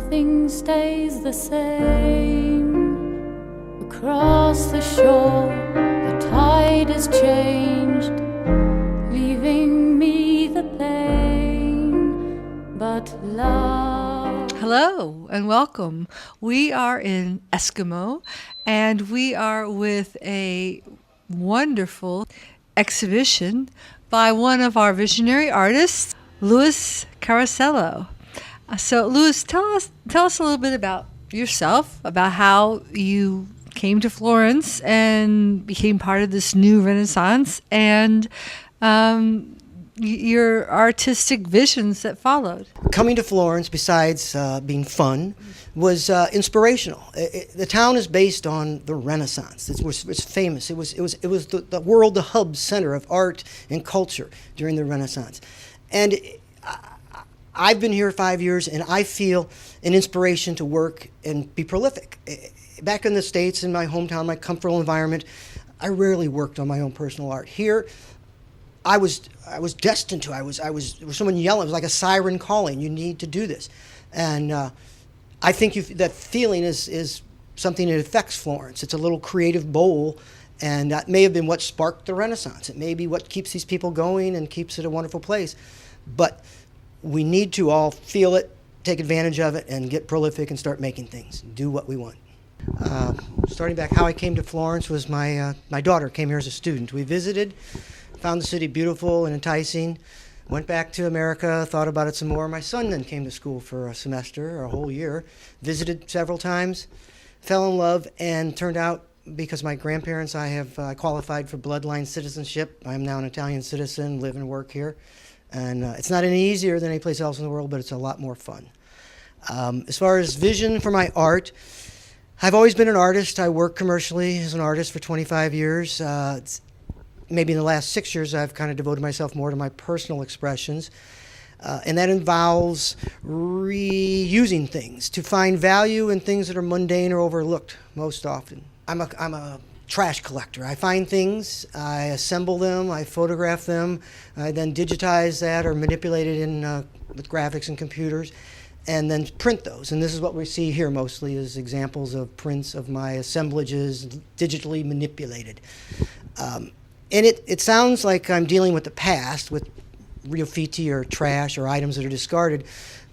nothing stays the same. Across the shore, the tide has changed, leaving me the pain, but love. Hello and welcome. We are in Eskimo and we are with a wonderful exhibition by one of our visionary artists, Louis Caracello. So, Louis, tell us a little bit about yourself, about how you came to Florence and became part of this new Renaissance, and your artistic visions that followed. Coming to Florence, besides being fun, was inspirational. The town is based on the Renaissance. It was famous. It was the world, the hub center of art and culture during the Renaissance. And I've been here 5 years, and I feel an inspiration to work and be prolific. Back in the States, in my hometown, my comfortable environment, I rarely worked on my own personal art. Here, I was destined to. There was someone yelling. It was like a siren calling. You need to do this, and I think that feeling is something that affects Florence. It's a little creative bowl, and that may have been what sparked the Renaissance. It may be what keeps these people going and keeps it a wonderful place. But we need to all feel it, take advantage of it, and get prolific and start making things. Do what we want. Starting back, how I came to Florence was my daughter came here as a student. We visited. Found the city beautiful and enticing. Went back to America, thought about it some more. My son then came to school for a semester or a whole year. Visited several times, fell in love, and turned out, because my grandparents, I qualified for bloodline citizenship. I'm now an Italian citizen, live and work here. And it's not any easier than any place else in the world, but it's a lot more fun. As far as vision for my art, I've always been an artist. I work commercially as an artist for 25 years. Maybe in the last 6 years, I've kind of devoted myself more to my personal expressions. And that involves reusing things to find value in things that are mundane or overlooked most often. I'm a trash collector. I find things, I assemble them, I photograph them, I then digitize that or manipulate it with graphics and computers, and then print those. And this is what we see here mostly, is examples of prints of my assemblages digitally manipulated. And it sounds like I'm dealing with the past, with graffiti or trash or items that are discarded,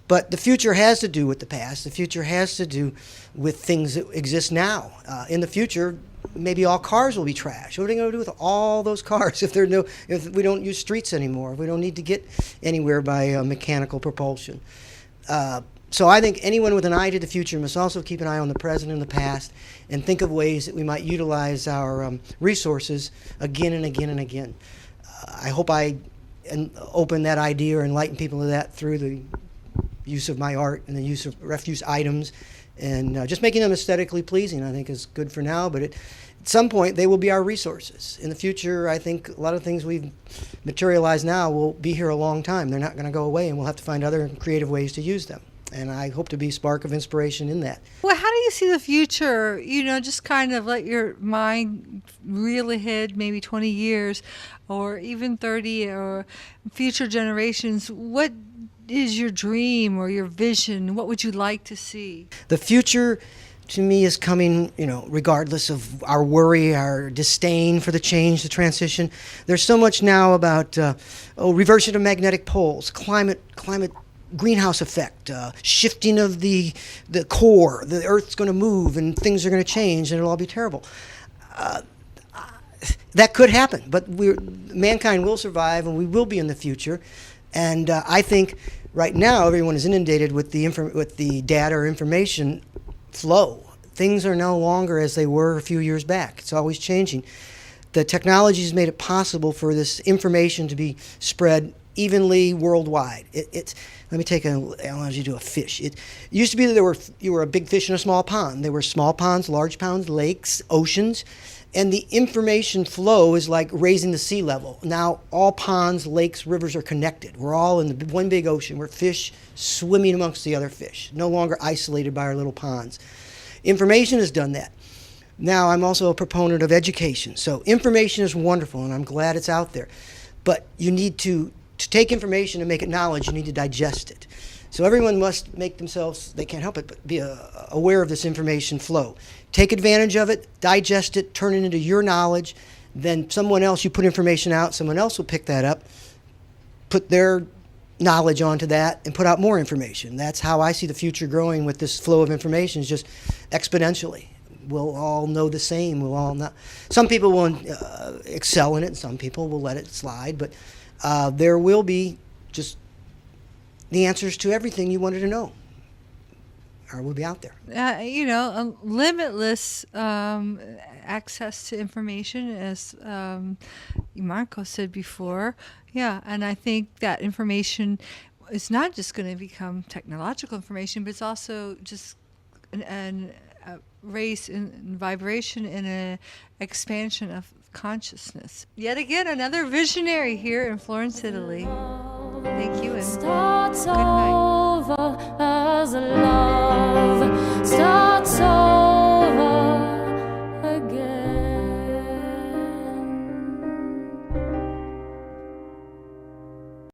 but the future has to do with the past. The future has to do with things that exist now. In the future, maybe all cars will be trash. What are they going to do with all those cars if we don't use streets anymore, if we don't need to get anywhere by mechanical propulsion? So I think anyone with an eye to the future must also keep an eye on the present and the past and think of ways that we might utilize our resources again and again and again. I hope I open that idea or enlighten people to that through the use of my art and the use of refuse items, and just making them aesthetically pleasing, I think, is good for now, but at some point they will be our resources. In the future, I think a lot of things we've materialized now will be here a long time. They're not going to go away, and we'll have to find other creative ways to use them. And I hope to be a spark of inspiration in that. Well, how do you see the future? Just kind of let your mind reel ahead maybe 20 years or even 30 or future generations. What is your dream or your vision? What would you like to see? The future, to me, is coming, regardless of our worry, our disdain for the change, the transition. There's so much now about reversion of magnetic poles, climate greenhouse effect, shifting of the core. The Earth's going to move and things are going to change and it'll all be terrible. That could happen, but mankind will survive and we will be in the future. And I think right now everyone is inundated with the data or information flow. Things are no longer as they were a few years back. It's always changing. The technology has made it possible for this information to be spread evenly worldwide. Let me take an analogy to a fish. It used to be that you were a big fish in a small pond. There were small ponds, large ponds, lakes, oceans, and the information flow is like raising the sea level. Now all ponds, lakes, rivers are connected. We're all in one big ocean. We're fish swimming amongst the other fish, no longer isolated by our little ponds. Information has done that. Now I'm also a proponent of education. So information is wonderful, and I'm glad it's out there. But you need to take information and make it knowledge. You need to digest it. So everyone must make themselves, they can't help it, but be aware of this information flow. Take advantage of it, digest it, turn it into your knowledge. Then someone else, you put information out, someone else will pick that up, put their knowledge onto that, and put out more information. That's how I see the future growing with this flow of information, is just exponentially. We'll all know the same. We'll all not. Some people will excel in it, and some people will let it slide. But there will be just the answers to everything you wanted to know, or will be out there. Limitless access to information, as Marco said before. Yeah, and I think that information is not just going to become technological information, but it's also just an race in vibration and an expansion of consciousness. Yet again, another visionary here in Florence, Italy. Thank you, and good night.